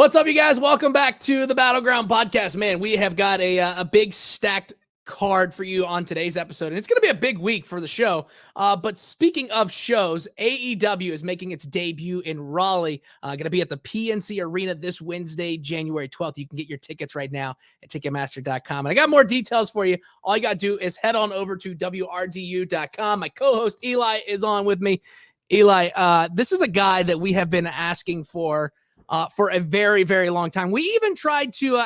What's up, you guys? Welcome back to the Battleground Podcast. Man, we have got a big stacked card for you on today's episode, and it's going to be a big week for the show. But speaking of shows, AEW is making its debut in Raleigh. Going to be at the PNC Arena this Wednesday, January 12th. You can get your tickets right now at Ticketmaster.com. And I got more details for you. All you got to do is head on over to WRDU.com. My co-host Eli is on with me. Eli, this is a guy that we have been asking for a very, very long time. We even tried to,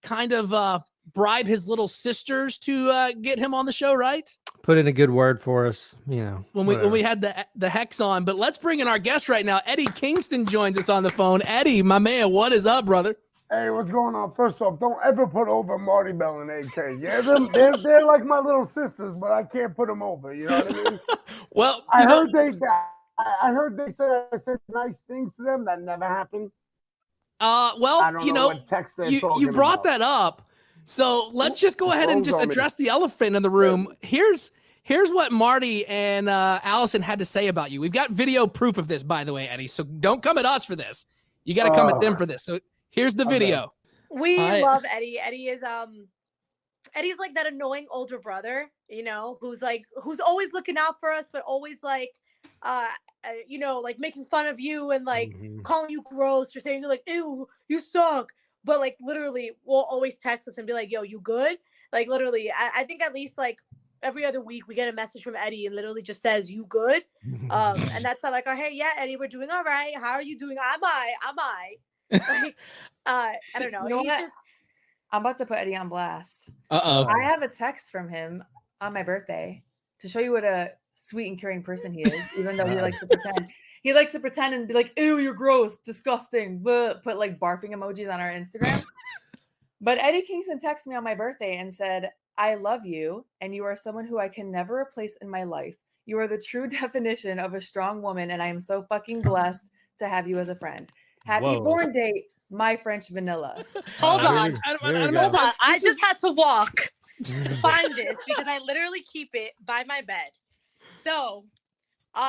kind of bribe his little sisters to get him on the show, right? Put in a good word for us, you know. When we had the Hex on. But let's bring in our guest right now. Eddie Kingston joins us on the phone. Eddie, my man, what is up, brother? Hey, what's going on? First off, don't ever put over Marti, Belle, and AK. Yeah, they're like my little sisters, but I can't put them over. You know what I mean? Well, I heard they said I said nice things to them. That never happened. Well, I don't know what text they're talking you brought about. that up. So let's just go ahead and just address the elephant in the room. Here's what Marti and Allysin had to say about you. We've got video proof of this, by the way, Eddie. So don't come at us for this. You got to come at them for this. So here's the video. We love Eddie. Eddie is Eddie's like that annoying older brother, you know, who's always looking out for us, but always like like making fun of you and like calling you gross or saying you're like, ew, you suck. But like literally will always text us and be like, yo, you good? Like literally, I think at least like every other week we get a message from Eddie and literally just says, you good? And that's like, oh, hey, yeah, Eddie, we're doing all right. How are you doing? Am I? Like, I don't know. You know what? I'm about to put Eddie on blast. Uh-oh. I have a text from him on my birthday to show you what a sweet and caring person he is, even though he likes to pretend. He likes to pretend and be like, ew, you're gross, disgusting, but put like barfing emojis on our Instagram. But Eddie Kingston texted me on my birthday and said, I love you, and you are someone who I can never replace in my life. You are the true definition of a strong woman, and I am so fucking blessed to have you as a friend. Happy born date, my French vanilla. Hold on. I just had to walk to find this because I literally keep it by my bed. So,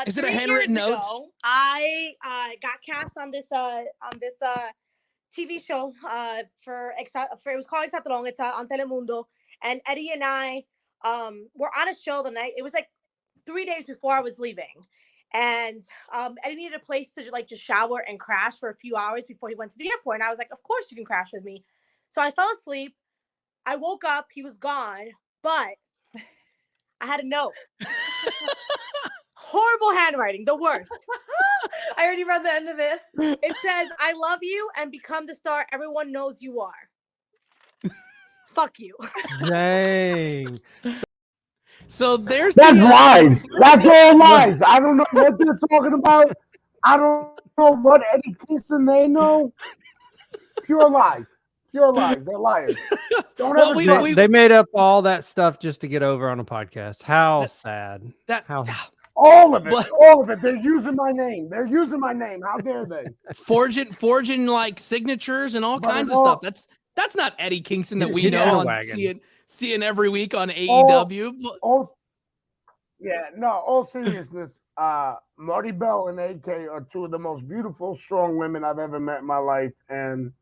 is it a handwritten note? I got cast on this TV show it was called Exatlón. It's on Telemundo, and Eddie and I were on a show the night. It was like 3 days before I was leaving, and Eddie needed a place to like just shower and crash for a few hours before he went to the airport. And I was like, of course you can crash with me. So I fell asleep. I woke up. He was gone, but I had a note. Horrible handwriting, the worst. I already read the end of it. It says, I love you and become the star everyone knows you are. Fuck you. Dang. So there's That's lies. That's all lies. I don't know what they're talking about. I don't know what Eddie Kingston they know. Pure lies. Pure lies. They're liars. Don't ever trust. They made up all that stuff just to get over on a podcast. How sad. All of it. They're using my name. How dare they? Forging like signatures and all kinds of stuff. That's not Eddie Kingston that we know on seeing every week on AEW. All seriousness, Marti, Belle, and AK are two of the most beautiful, strong women I've ever met in my life. And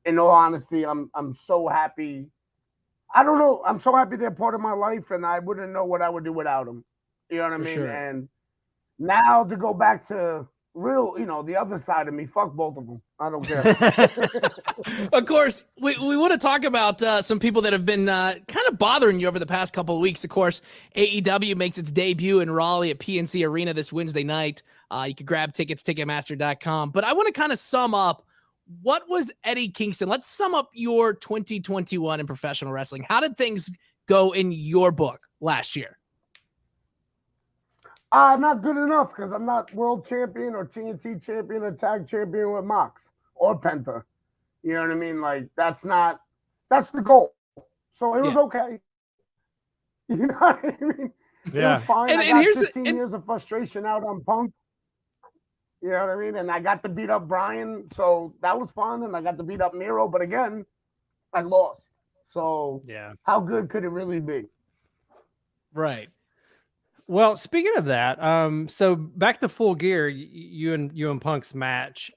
in all honesty, I'm so happy. I don't know. I'm so happy they're part of my life, and I wouldn't know what I would do without them. You know what I mean? Sure. And now to go back to real, the other side of me, fuck both of them. I don't care. Of course, we want to talk about some people that have been kind of bothering you over the past couple of weeks. Of course, AEW makes its debut in Raleigh at PNC Arena this Wednesday night. You can grab tickets, Ticketmaster.com. But I want to kind of sum up, what was Eddie Kingston? Let's sum up your 2021 in professional wrestling. How did things go in your book last year? Not good enough because I'm not world champion or TNT champion or tag champion with Mox or Penta. You know what I mean? Like, that's the goal. So it was okay. You know what I mean? Yeah. It was fine. And I got here's 15 years of frustration out on Punk. You know what I mean? And I got to beat up Brian. So that was fun. And I got to beat up Miro. But again, I lost. So how good could it really be? Right. Well, speaking of that, so back to Full Gear, you and Punk's match.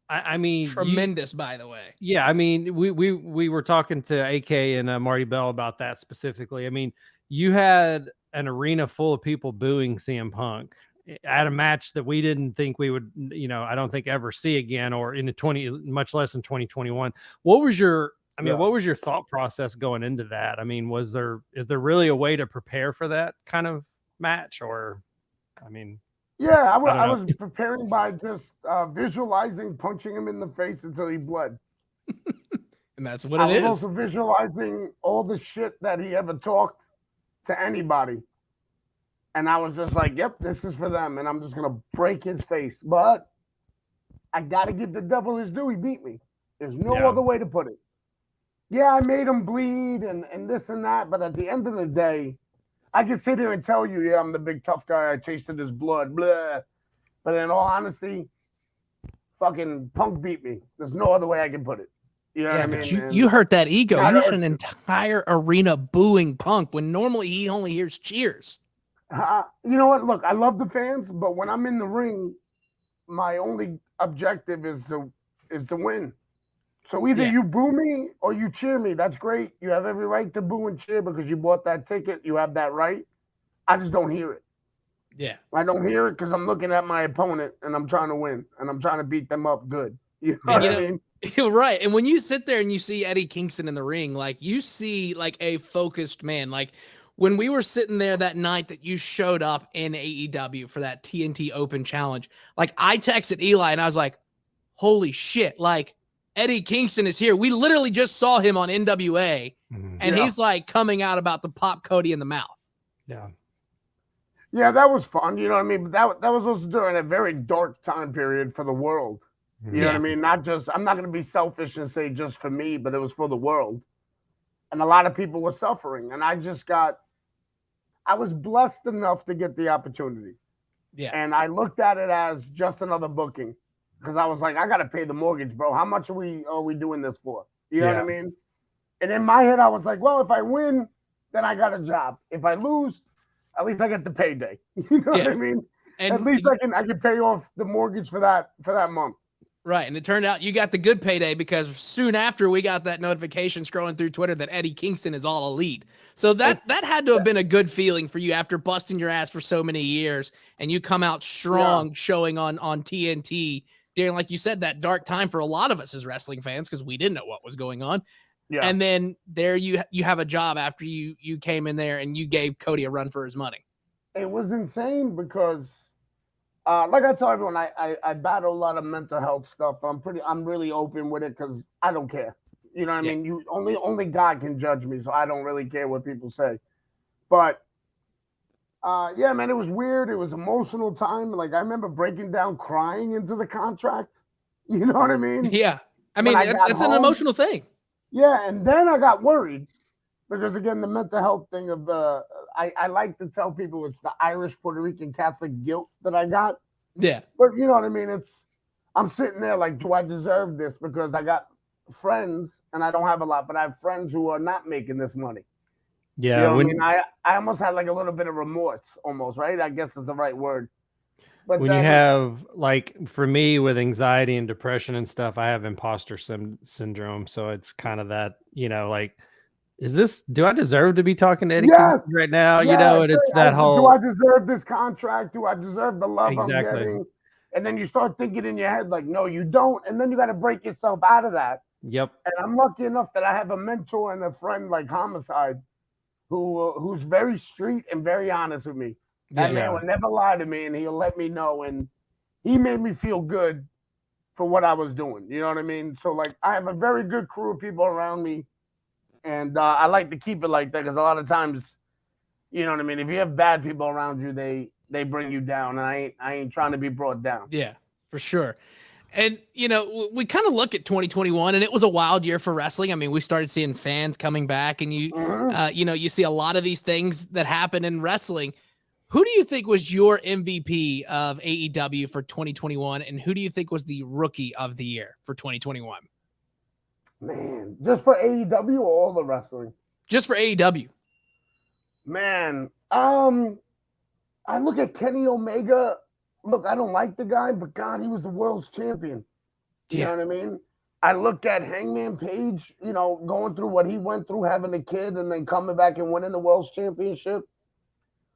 I mean, Tremendous, by the way. Yeah, I mean, we were talking to AK and Marty Belle about that specifically. I mean, you had an arena full of people booing CM Punk at a match that we didn't think we would, I don't think ever see again, or in the 20, much less in 2021. What was your thought process going into that? I mean, is there really a way to prepare for that kind of match, or, I mean? Yeah, I was preparing by just visualizing punching him in the face until he bled. And that's what I it was is. also visualizing all the shit that he ever talked to anybody. And I was just like, yep, this is for them. And I'm just going to break his face. But I got to give the devil his due. He beat me. There's no other way to put it. Yeah, I made him bleed and this and that. But at the end of the day, I can sit here and tell you, yeah, I'm the big tough guy. I tasted his blood, blah. But in all honesty, fucking Punk beat me. There's no other way I can put it. You know what I mean? But you hurt that ego. You had an entire arena booing Punk when normally he only hears cheers. You know what? Look, I love the fans, but when I'm in the ring, my only objective is to win. So either you boo me or you cheer me. That's great. You have every right to boo and cheer because you bought that ticket. You have that right. I just don't hear it. Yeah. I don't hear it because I'm looking at my opponent and I'm trying to win and I'm trying to beat them up good. You know what I mean? You're right. And when you sit there and you see Eddie Kingston in the ring, like you see like a focused man. Like when we were sitting there that night that you showed up in AEW for that TNT Open Challenge, like I texted Eli and I was like, holy shit, like Eddie Kingston is here. We literally just saw him on NWA and he's like coming out about to pop Cody in the mouth. Yeah. Yeah, that was fun. You know what I mean? But that was also during a very dark time period for the world. You know what I mean? Not just, I'm not going to be selfish and say just for me, but it was for the world. And a lot of people were suffering. And I was blessed enough to get the opportunity. Yeah. And I looked at it as just another booking. Because I was like, I got to pay the mortgage, bro. How much are we doing this for? You know what I mean? And in my head, I was like, well, if I win, then I got a job. If I lose, at least I get the payday. You know what I mean? And at least I can pay off the mortgage for that month. Right. And it turned out you got the good payday because soon after we got that notification scrolling through Twitter that Eddie Kingston is all elite. So that had to have been a good feeling for you after busting your ass for so many years and you come out strong showing on TNT during, like you said, that dark time for a lot of us as wrestling fans because we didn't know what was going on. Yeah. And then there you have a job after you came in there and you gave Cody a run for his money. It was insane because like I tell everyone, I battle a lot of mental health stuff. I'm really open with it because I don't care. You know what I mean? Only God can judge me, so I don't really care what people say. But yeah, man, it was weird. It was emotional time. Like I remember breaking down, crying into the contract. You know what I mean? Yeah, I mean that's an emotional thing. Yeah, and then I got worried because again, the mental health thing of I like to tell people it's the Irish Puerto Rican Catholic guilt that I got. Yeah. But you know what I mean? I'm sitting there like, do I deserve this? Because I got friends and I don't have a lot, but I have friends who are not making this money. Yeah. You know what I mean? I almost had like a little bit of remorse almost, right? I guess is the right word. But when you have, like, for me with anxiety and depression and stuff, I have imposter syndrome. So it's kind of that, like, do I deserve to be talking to Eddie Kingston right now? Yeah, and it's that whole. Do I deserve this contract? Do I deserve the love I'm getting? And then you start thinking in your head, like, no, you don't. And then you got to break yourself out of that. Yep. And I'm lucky enough that I have a mentor and a friend like Homicide who's very street and very honest with me. That man will never lie to me and he'll let me know. And he made me feel good for what I was doing. You know what I mean? So, like, I have a very good crew of people around me. And I like to keep it like that because a lot of times, you know what I mean? If you have bad people around you, they bring you down. And I ain't trying to be brought down. Yeah, for sure. And, we kind of look at 2021 and it was a wild year for wrestling. I mean, we started seeing fans coming back and you see a lot of these things that happen in wrestling. Who do you think was your MVP of AEW for 2021? And who do you think was the rookie of the year for 2021? Man, just for AEW or all the wrestling? Just for AEW. Man, I look at Kenny Omega. Look, I don't like the guy, but God, he was the world's champion. You know what I mean? I look at Hangman Page, going through what he went through, having a kid, and then coming back and winning the World Championship.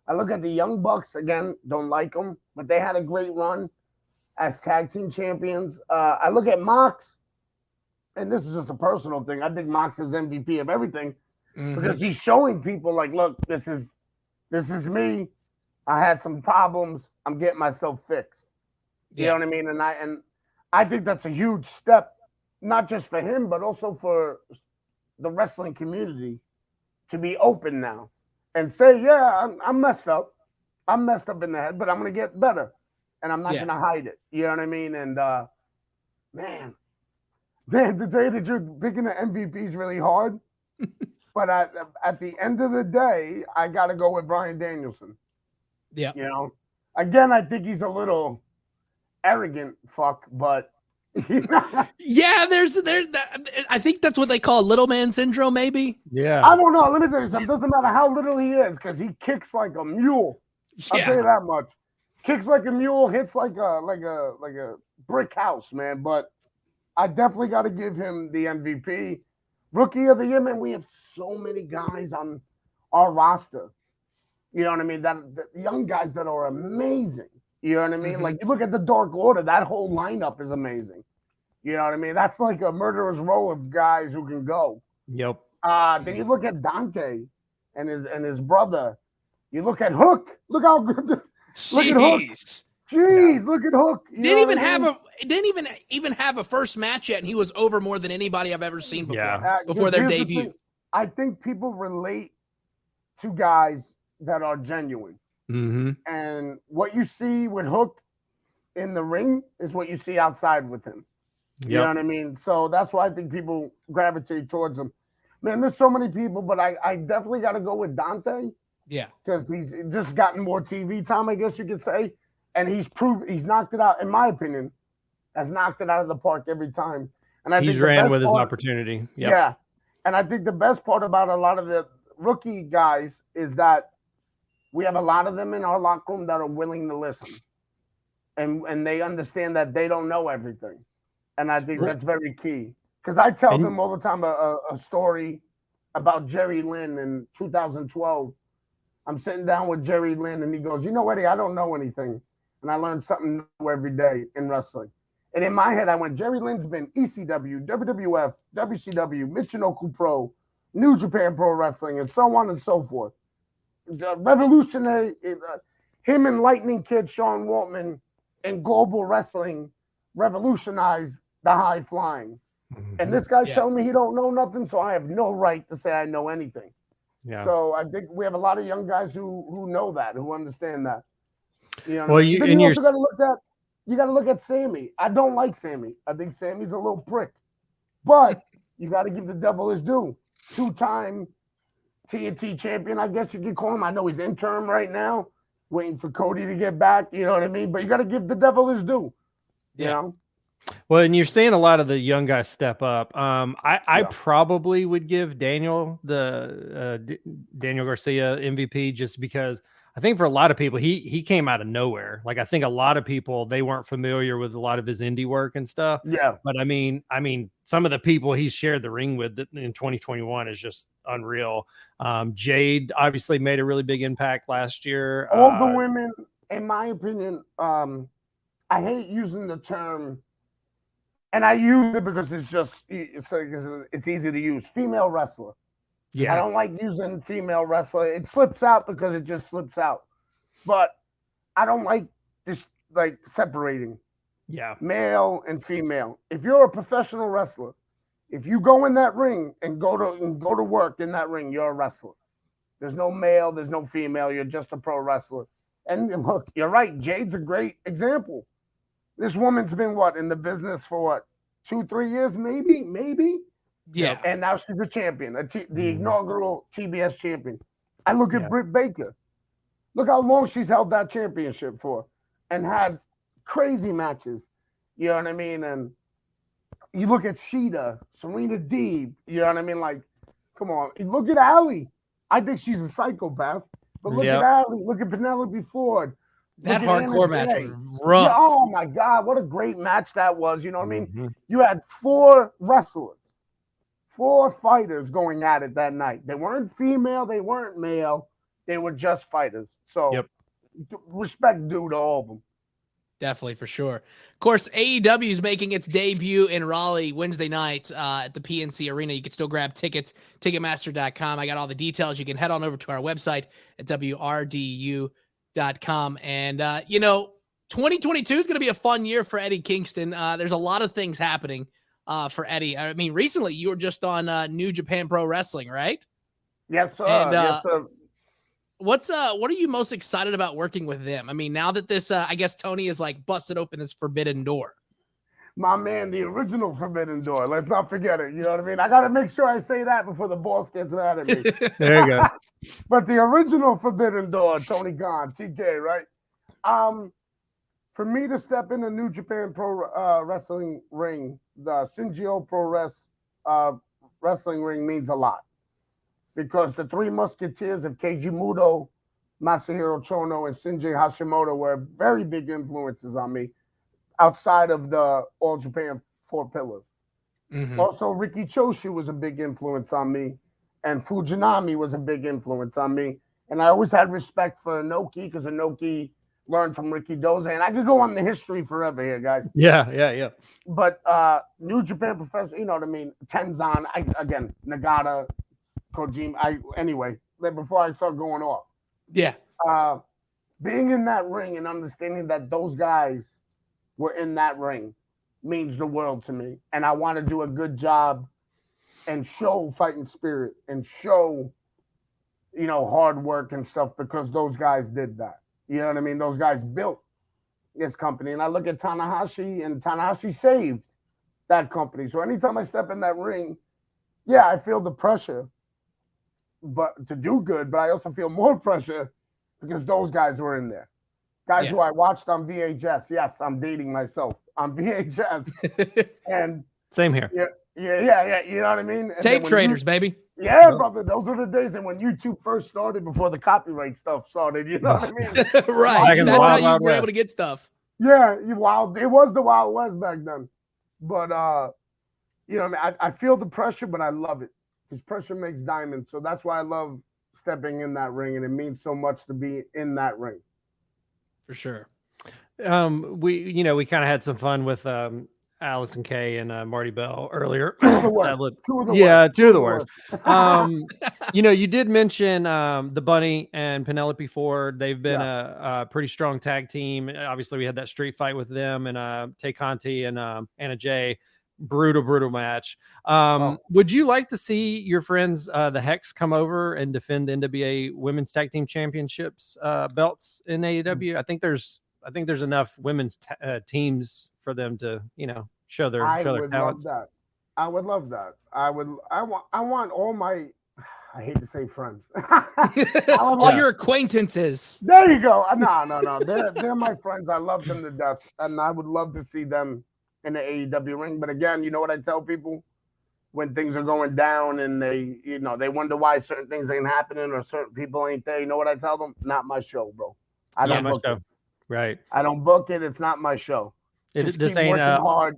I look at the Young Bucks, again, don't like them, but they had a great run as tag team champions. I look at Mox, and this is just a personal thing. I think Mox is MVP of everything because he's showing people like, look, this is me. I had some problems. I'm getting myself fixed. You know what I mean? And I think that's a huge step, not just for him, but also for the wrestling community to be open now and say, yeah, I'm messed up. I'm messed up in the head, but I'm going to get better. And I'm not going to hide it. You know what I mean? And, man, to tell you the truth, picking the MVP is really hard. But at the end of the day, I got to go with Bryan Danielson. Yeah. Again, I think he's a little arrogant fuck, but yeah, I think that's what they call little man syndrome, maybe. Yeah. I don't know. Let me tell you something. It doesn't matter how little he is because he kicks like a mule. I'll tell you that much. Kicks like a mule, hits like a brick house, man. But I definitely got to give him the MVP. Rookie of the Year, man. We have so many guys on our roster. You know what I mean? That young guys that are amazing. You know what I mean? Like, you look at the Dark Order, that whole lineup is amazing. You know what I mean? That's like a murderer's row of guys who can go. Yep. Then you look at Dante and his brother. You look at Hook. Look how good. Look at Hook. Jeez, look at Hook. Didn't even have a first match yet, and he was over more than anybody I've ever seen before. Before their debut. I think people relate to guys that are genuine. And what you see with Hook in the ring is what you see outside with him. You know what I mean? So that's why I think people gravitate towards him. Man, there's so many people, but I definitely got to go with Dante. Yeah. Because he's just gotten more TV time, I guess you could say. And he's knocked it out, in my opinion, has knocked it out of the park every time. And I think he's ran with his opportunity. Yep. Yeah. And I think the best part about a lot of the rookie guys is that we have a lot of them in our locker room that are willing to listen. And they understand that they don't know everything. And I think that's very key. Because I tell them all the time a story about Jerry Lynn in 2012. I'm sitting down with Jerry Lynn, and he goes, Eddie, I don't know anything. And I learned something new every day in wrestling. And in my head, I went, Jerry Lynn's been ECW, WWF, WCW, Michinoku Pro, New Japan Pro Wrestling, and so on and so forth. The revolutionary, him and Lightning Kid, Sean Waltman, and global wrestling revolutionized the high flying. And this guy's telling me he don't know nothing, so I have no right to say I know anything. Yeah. So I think we have a lot of young guys who know that, who understand that. Well, you also got to look at Sammy. I don't like Sammy. I think Sammy's a little prick, but you got to give the devil his due. 2-time TNT champion, I guess you could call him. I know he's interim right now, waiting for Cody to get back. You know what I mean? But you got to give the devil his due. You know? Well, and you're seeing a lot of the young guys step up. I probably would give Daniel Garcia MVP just because I think for a lot of people he came out of nowhere. Like I think a lot of people they weren't familiar with a lot of his indie work and stuff. Yeah. But I mean some of the people he's shared the ring with in 2021 is just unreal. Jade obviously made a really big impact last year. All the women, in my opinion, I hate using the term. And I use it because it's easy to use. Female wrestler. Yeah. I don't like using female wrestler. It slips out because it just slips out. But I don't like this separating. Yeah. Male and female. If you're a professional wrestler, if you go in that ring and go to work in that ring, you're a wrestler. There's no male, there's no female, you're just a pro wrestler. And look, you're right. Jade's a great example. This woman's been in the business for 2-3 years, maybe. Yeah. And now she's a champion, the inaugural TBS champion. I look at Britt Baker. Look how long she's held that championship for and had crazy matches. You know what I mean? And you look at Sheeta, Serena Deeb, you know what I mean? Like, come on. Look at Allie. I think she's a psychopath. But look at Allie. Look at Penelope Ford. That Look at hardcore Anna match Jay. was rough. Yeah, oh my God, what a great match that was. You know what I mean? Mhm. You had 4 wrestlers, 4 fighters going at it that night. They weren't female, they weren't male, they were just fighters. So Yep. respect due to all of them. Definitely, for sure. Of course, AEW is making its debut in Raleigh Wednesday night at the PNC Arena. You can still grab tickets, Ticketmaster.com. I got all the details. You can head on over to our website at WRDU.com. And, 2022 is going to be a fun year for Eddie Kingston. There's a lot of things happening for Eddie. I mean, recently you were just on New Japan Pro Wrestling, right? Yes, sir. And, yes, sir. what are you most excited about working with them? I mean, now that this, I guess Tony is like busted open this forbidden door. My man, the original Forbidden Door. Let's not forget it. You know what I mean? I got to make sure I say that before the boss gets mad at me. There you go. But the original Forbidden Door, Tony Khan, TK, right? For me to step in the New Japan Pro Wrestling ring, the Shinjio Pro Wrestling ring means a lot. Because the 3 Musketeers of Keiji Muto, Masahiro Chono, and Shinji Hashimoto were very big influences on me outside of the All Japan 4 pillars. Mhm. Also, Riki Choshu was a big influence on me, and Fujinami was a big influence on me. And I always had respect for Inoki because Inoki learned from Ricky Doze. And I could go on the history forever here, guys. Yeah. But New Japan Professional, you know what I mean? Tenzan, again, Nagata, Kojima. Anyway, before I start going off. Yeah. Being in that ring and understanding that those guys were in that ring means the world to me. And I want to do a good job and show fighting spirit and show, hard work and stuff because those guys did that. You know what I mean? Those guys built this company. And I look at Tanahashi, and Tanahashi saved that company. So anytime I step in that ring, yeah, I feel the pressure but to do good, but I also feel more pressure because those guys were in there. Guys who I watched on VHS. Yes, I'm dating myself on VHS. And Same here. Yeah. You know what I mean? And Tape traders, baby. Yeah, brother. Those were the days. And when YouTube first started, before the copyright stuff started, you know what I mean? Right. Back in the That's how Wild you Wild were able West. to get stuff. Yeah, it was the Wild West back then. But I feel the pressure, but I love it. Because pressure makes diamonds. So that's why I love stepping in that ring, and it means so much to be in that ring. For sure. We kind of had some fun with Allysin Kay and Marti Belle earlier. Two of the worst. Two of the worst. You did mention the Bunny and Penelope Ford. They've been a pretty strong tag team. Obviously, we had that street fight with them and Tay Conti and Anna Jay. Brutal match. Would you like to see your friends, the Hex, come over and defend the NWA Women's Tag Team Championships belts in AEW? I think there's enough women's teams for them to, show their talents. Love that. I would love that. I want all my, I hate to say friends. All your acquaintances. There you go. No. They're my friends. I love them to death. And I would love to see them in the AEW ring. But again, you know what I tell people? When things are going down and they wonder why certain things ain't happening or certain people ain't there, you know what I tell them? Not my show, bro. I don't book it. Right. I don't book it. It's not my show. This ain't hard.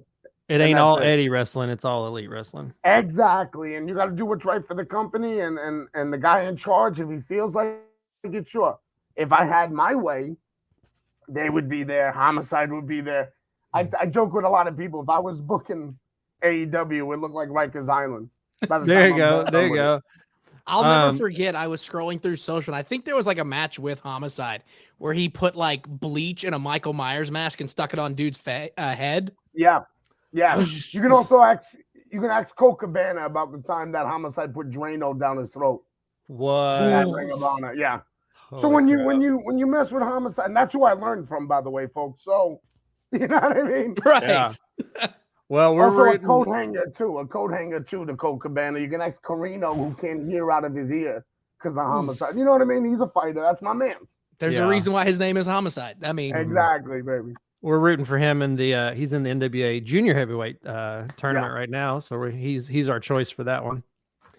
It ain't all Eddie wrestling. It's all elite wrestling. Exactly. And you got to do what's right for the company and the guy in charge. If he feels like it, sure. If I had my way, they would be there. Homicide would be there. I joke with a lot of people. If I was booking AEW, it would look like Rikers Island. There you go. I'll never forget. I was scrolling through social, and I think there was like a match with Homicide where he put like bleach in a Michael Myers mask and stuck it on dude's head. Yeah. You can also ask Cole Cabana about the time that Homicide put Drano down his throat. What? Ring of Honor. Yeah. So when you mess with Homicide, and that's who I learned from, by the way, folks. So you know what I mean? Right. Yeah. Well, we're also a coat hanger too to Cole Cabana. You can ask Carino, who can't hear out of his ear because of Homicide. You know what I mean? He's a fighter. That's my man. There's a reason why his name is Homicide. I mean, exactly, baby. We're rooting for him in the he's in the NWA junior heavyweight tournament right now, so he's our choice for that one.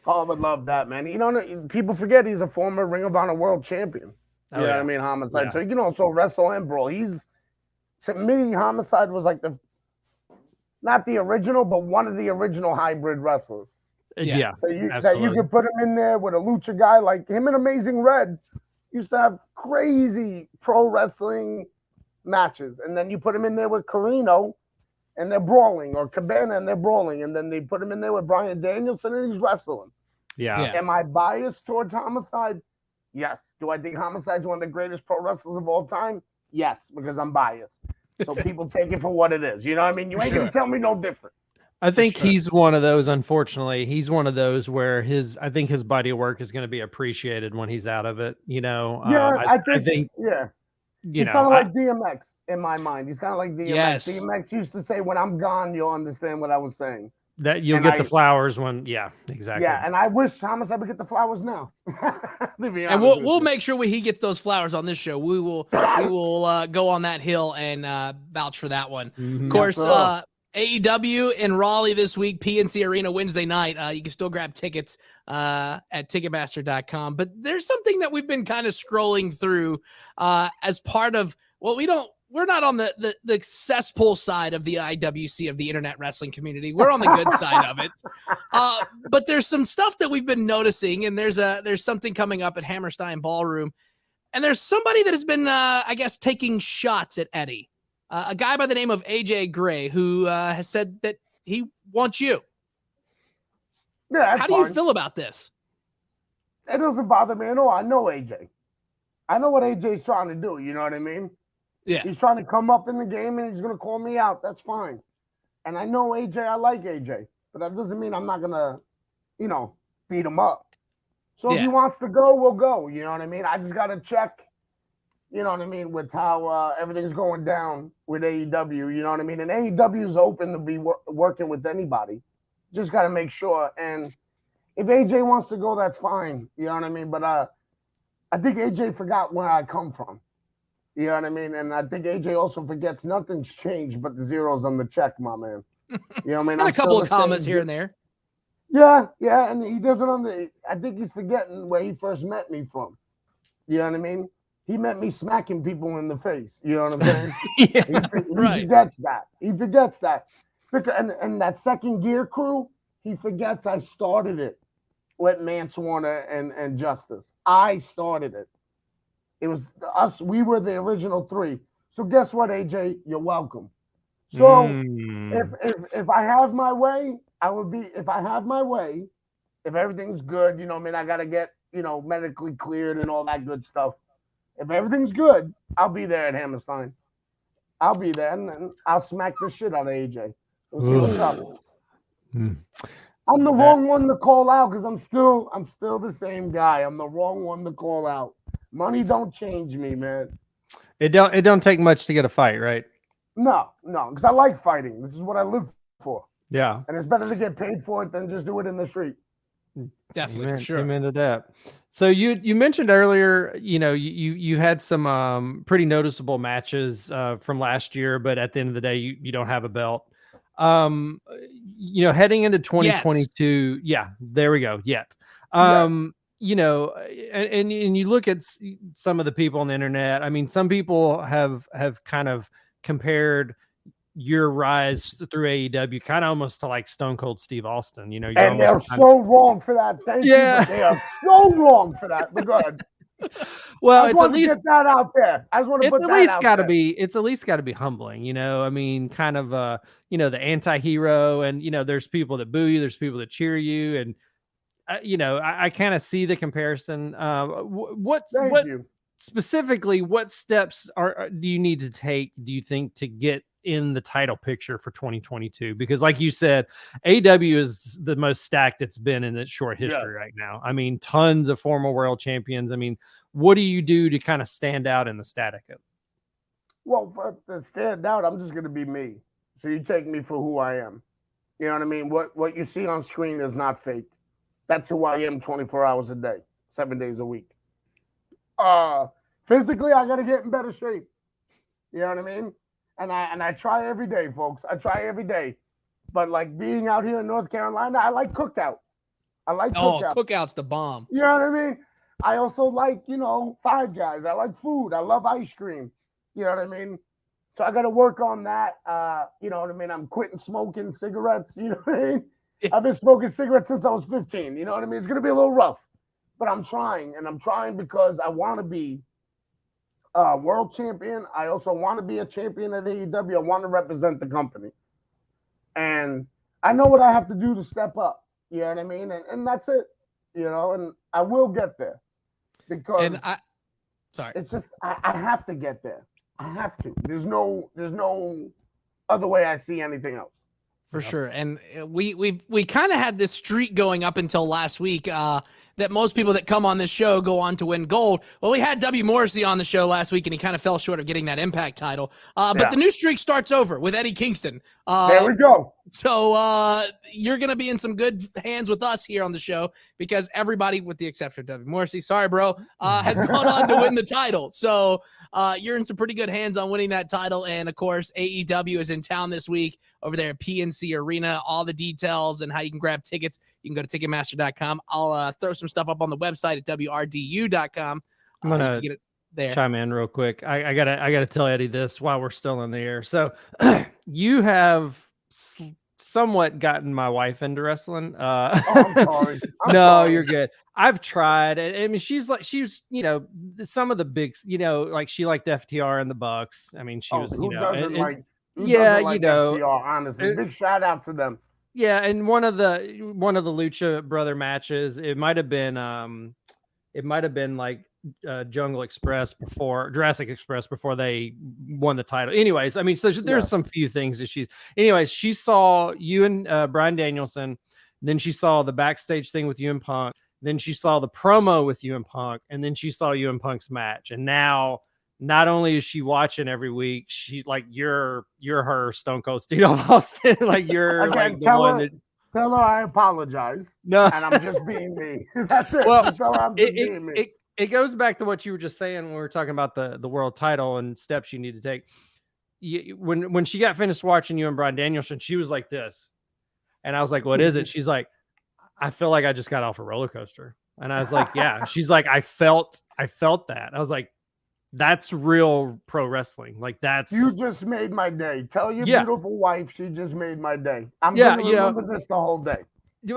Oh, I would love that, man. People forget he's a former Ring of Honor world champion. Oh, You know yeah. what I mean? Homicide. Yeah. So you can also wrestle and brawl. To me, Homicide was like not the original, but one of the original hybrid wrestlers. Yeah. That you could put him in there with a lucha guy like him and Amazing Red used to have crazy pro wrestling matches. And then you put him in there with Carino and they're brawling, or Cabana and they're brawling. And then they put him in there with Bryan Danielson and he's wrestling. Yeah. Am I biased towards Homicide? Yes. Do I think Homicide's one of the greatest pro wrestlers of all time? Yes, because I'm biased. So people take it for what it is. You know what I mean? You ain't going to tell me no different. I think he's one of those, unfortunately, he's one of those where I think his body of work is going to be appreciated when he's out of it. You know, yeah, I think, yeah. He's kind of like DMX in my mind. He's kind of like DMX. Yes. DMX used to say, when I'm gone, you'll understand what I was saying. That you'll get the flowers when, exactly. Yeah, and I wish Homicide would get the flowers now. And we'll make sure he gets those flowers on this show. We will go on that hill and vouch for that one. Mm-hmm. Of course, AEW in Raleigh this week, PNC Arena Wednesday night. You can still grab tickets at Ticketmaster.com. But there's something that we've been kind of scrolling through as part of, we're not on the cesspool side of the IWC of the internet wrestling community. We're on the good side of it. But there's some stuff that we've been noticing, and there's something coming up at Hammerstein Ballroom. And there's somebody that has been, I guess, taking shots at Eddie. A guy by the name of AJ Gray, who has said that he wants you. Yeah, how do you feel about this? It doesn't bother me at all. I know AJ. I know what AJ's trying to do. You know what I mean? Yeah. He's trying to come up in the game and he's going to call me out. That's fine. And I know AJ. I like AJ. But that doesn't mean I'm not going to, beat him up. So if he wants to go, we'll go. You know what I mean? I just got to check. You know what I mean, with how everything's going down with AEW, you know what I mean? And AEW is open to be working with anybody. Just got to make sure. And if AJ wants to go, that's fine. You know what I mean? But I think AJ forgot where I come from. You know what I mean? And I think AJ also forgets nothing's changed but the zeros on the check, my man. You know what I mean? And a couple of commas here and there. Yeah. And he doesn't I think he's forgetting where he first met me from. You know what I mean? He met me smacking people in the face. You know what I'm saying? Yeah, he forgets that. He forgets that. And that second gear crew, he forgets I started it with Manslaughter and Justice. I started it. It was us. We were the original three. So guess what, AJ? You're welcome. So if I have my way, if I have my way, if everything's good, you know what I mean? I got to get, medically cleared and all that good stuff. If everything's good, I'll be there at Hammerstein. I'll be there, and then I'll smack the shit out of AJ. We'll see what's up. I'm the wrong one to call out because I'm still the same guy. I'm the wrong one to call out. Money don't change me, man. It don't take much to get a fight, right? No, because I like fighting. This is what I live for. Yeah, and it's better to get paid for it than just do it in the street. Definitely, for sure. Amen to that. So you mentioned earlier, you had some pretty noticeable matches from last year, but at the end of the day, you don't have a belt. Heading into 2022, there we go. And you look at some of the people on the internet. I mean, some people have kind of compared your rise through AEW kind of almost to like Stone Cold Steve Austin, and they're so wrong for that. Thank you. They are so wrong for that. But go ahead. Well, it's at least get that out there. I just want to put that out there. It's at least got to be humbling, I mean, kind of the anti-hero, and there's people that boo you, there's people that cheer you, and I kind of see the comparison. What specifically, what steps do you need to take, do you think, to get in the title picture for 2022? Because like you said, AEW is the most stacked it's been in its short history right now. I mean, tons of former world champions. I mean, what do you do to kind of stand out in the static of it? Well, to stand out, I'm just going to be me. So you take me for who I am. You know what I mean? What you see on screen is not fake. That's who I am 24 hours a day, 7 days a week. Physically, I got to get in better shape. You know what I mean? And I try every day, folks. I try every day. But like being out here in North Carolina, I like cookout. Cookout's the bomb. You know what I mean? I also like, Five Guys. I like food. I love ice cream. You know what I mean? So I got to work on that. You know what I mean? I'm quitting smoking cigarettes. You know what I mean? Yeah. I've been smoking cigarettes since I was 15. You know what I mean? It's going to be a little rough, but I'm trying. And I'm trying because I want to be a world champion. I also want to be a champion at AEW. I want to represent the company. And I know what I have to do to step up. You know what I mean? And that's it. And I will get there because it's just I have to get there. I have to. There's no other way I see anything else. For sure. And we kind of had this streak going up until last week that most people that come on this show go on to win gold. Well, we had W. Morrissey on the show last week, and he kind of fell short of getting that Impact title. But the new streak starts over with Eddie Kingston. There we go. So you're going to be in some good hands with us here on the show because everybody, with the exception of W. Morrissey, sorry, bro, has gone on to win the title. So you're in some pretty good hands on winning that title. And, of course, AEW is in town this week over there at PNC Arena. All the details and how you can grab tickets, you can go to Ticketmaster.com. I'll throw some stuff up on the website at WRDU.com. I'm going to get it there. Chime in real quick. I gotta tell Eddie this while we're still in the air. So you have somewhat gotten my wife into wrestling. I'm sorry. You're good. I've tried. I mean, she's some of the big, like she liked FTR and the Bucks. I mean, she was, FTR, honestly, big shout out to them. Yeah, and one of the Lucha Brother matches, it might have been like Jungle Express before Jurassic Express before they won the title. Anyways, I mean, so there's some few things that she saw you and Bryan Danielson, then she saw the backstage thing with you and Punk, then she saw the promo with you and Punk, and then she saw you and Punk's match, and now. Not only is she watching every week, she like you're her Stone Cold Steve Austin. Like you're like the one that tell her I apologize. No, and I'm just being me. That's it. Well, tell her I'm just being me. It goes back to what you were just saying when we were talking about the world title and steps you need to take. When she got finished watching you and Bryan Danielson, she was like this, and I was like, "What is it?" She's like, "I feel like I just got off a roller coaster," and I was like, "Yeah." She's like, "I felt that." I was like. That's real pro wrestling. Like that's you just made my day. Tell your beautiful wife she just made my day. I'm gonna remember this the whole day.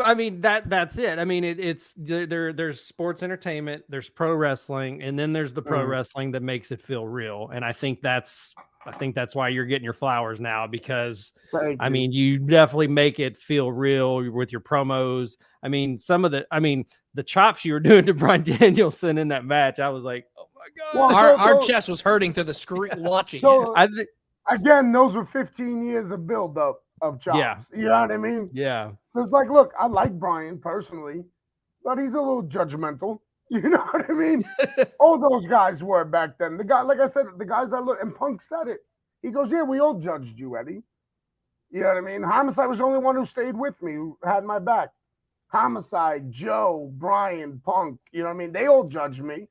I mean that's it. I mean it's there's sports entertainment, there's pro wrestling, and then there's the pro wrestling that makes it feel real. And I think that's why you're getting your flowers now because I mean you definitely make it feel real with your promos. I mean the chops you were doing to Bryan Danielson in that match, I was like, oh my God. Well, our chest was hurting through the screen watching. So, again, those were 15 years of build-up of chops. Yeah. You know what I mean? Yeah. It's like, look, I like Bryan personally, but he's a little judgmental. You know what I mean? All those guys were back then. The guy, like I said, the guys I look, and Punk said it. He goes, yeah, we all judged you, Eddie. You know what I mean? Homicide was the only one who stayed with me, who had my back. Homicide, Joe, Bryan, Punk, you know what I mean? They all judged me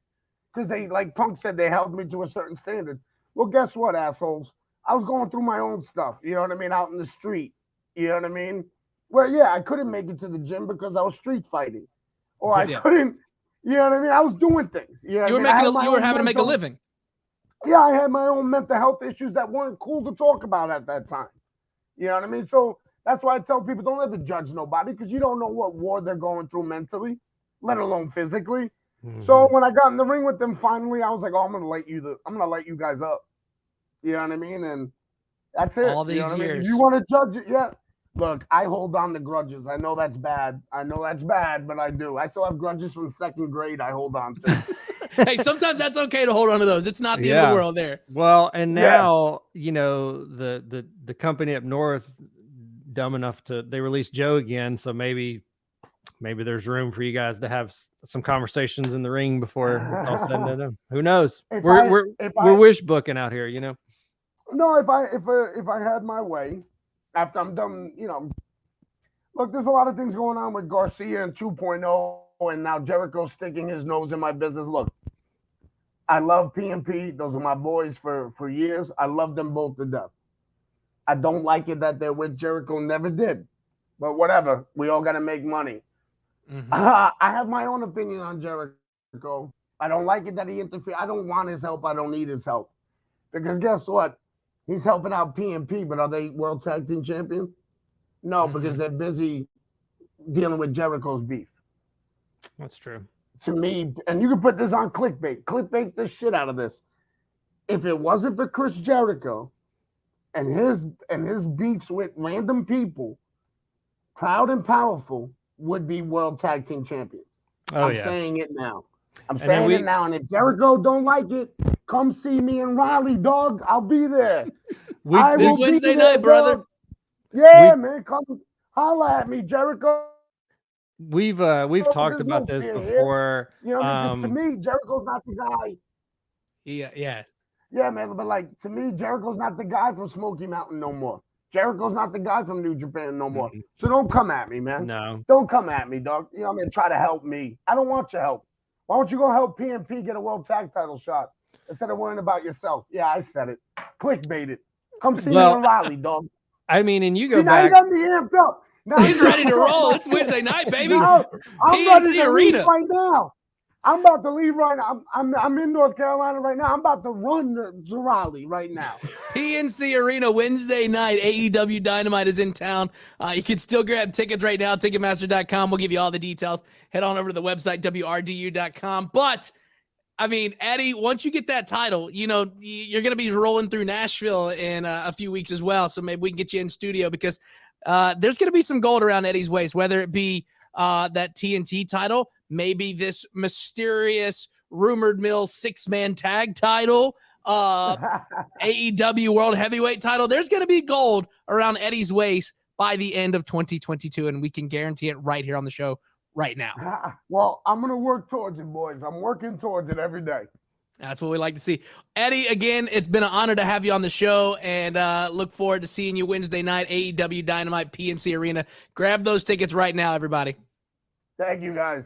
because they, like Punk said, they held me to a certain standard. Well, guess what, assholes? I was going through my own stuff, you know what I mean, out in the street, you know what I mean? Well, yeah, I couldn't make it to the gym because I was street fighting. Or I couldn't, you know what I mean? I was doing things. You know you were having to make a living. Yeah, I had my own mental health issues that weren't cool to talk about at that time. You know what I mean? So that's why I tell people don't ever judge nobody because you don't know what war they're going through mentally, let alone physically. Mm-hmm. So when I got in the ring with them, finally, I was like, "Oh, I'm gonna light you guys up." You know what I mean? And that's it. All these years. I mean? If you want to judge it, yeah. Look, I hold on to grudges. I know that's bad. But I do. I still have grudges from second grade. I hold on to. Hey, sometimes that's okay to hold on to those. It's not the end of the world there. Well, and now the company up north. Dumb enough they released Joe again, so maybe there's room for you guys to have some conversations in the ring before it's all said and done. Who knows? We're wish booking out here, you know. No, if I had my way, after I'm done, look, there's a lot of things going on with Garcia and 2.0, and now Jericho sticking his nose in my business. Look, I love PMP. Those are my boys for years. I love them both to death. I don't like it that they're with Jericho. Never did. But whatever. We all got to make money. Mm-hmm. I have my own opinion on Jericho. Jericho. I don't like it that he interfered. I don't want his help. I don't need his help. Because guess what? He's helping out PNP, but are they World Tag Team Champions? No, because they're busy dealing with Jericho's beef. That's true. To me, and you can put this on clickbait the shit out of this. If it wasn't for Chris Jericho and his beefs with random people, Proud and Powerful would be World Tag Team Champions. I'm saying it now. I'm saying it now. And if Jericho don't like it, come see me in Raleigh, dog. I'll be there. This Wednesday night, brother. Dog. Yeah, man. Come holla at me, Jericho. We've talked about this before. You know, to me, Jericho's not the guy. Yeah, man. But like to me, Jericho's not the guy from Smoky Mountain no more. Jericho's not the guy from New Japan no more. So don't come at me, man. No. Don't come at me, dog. You know what I mean? Try to help me. I don't want your help. Why don't you go help PNP get a world tag title shot instead of worrying about yourself? Yeah, I said it. Clickbait it. Come see me in Raleigh, dog. I mean, and you go back. Now you got me amped up. Now he's ready to roll. It's Wednesday night, baby. I'm ready to Arena leave right now. I'm about to leave right now. I'm in North Carolina right now. I'm about to run to Raleigh right now. PNC Arena Wednesday night. AEW Dynamite is in town. You can still grab tickets right now. Ticketmaster.com. We'll give you all the details. Head on over to the website, WRDU.com. But, I mean, Eddie, once you get that title, you know, you're going to be rolling through Nashville in a few weeks as well. So maybe we can get you in studio because there's going to be some gold around Eddie's waist, whether it be that TNT title, maybe this mysterious rumored mill 6-man tag title, AEW World Heavyweight title. There's going to be gold around Eddie's waist by the end of 2022, and we can guarantee it right here on the show right now. Well, I'm going to work towards it, boys. I'm working towards it every day. That's what we like to see. Eddie, again, it's been an honor to have you on the show, and look forward to seeing you Wednesday night, AEW Dynamite, PNC Arena. Grab those tickets right now, everybody. Thank you, guys.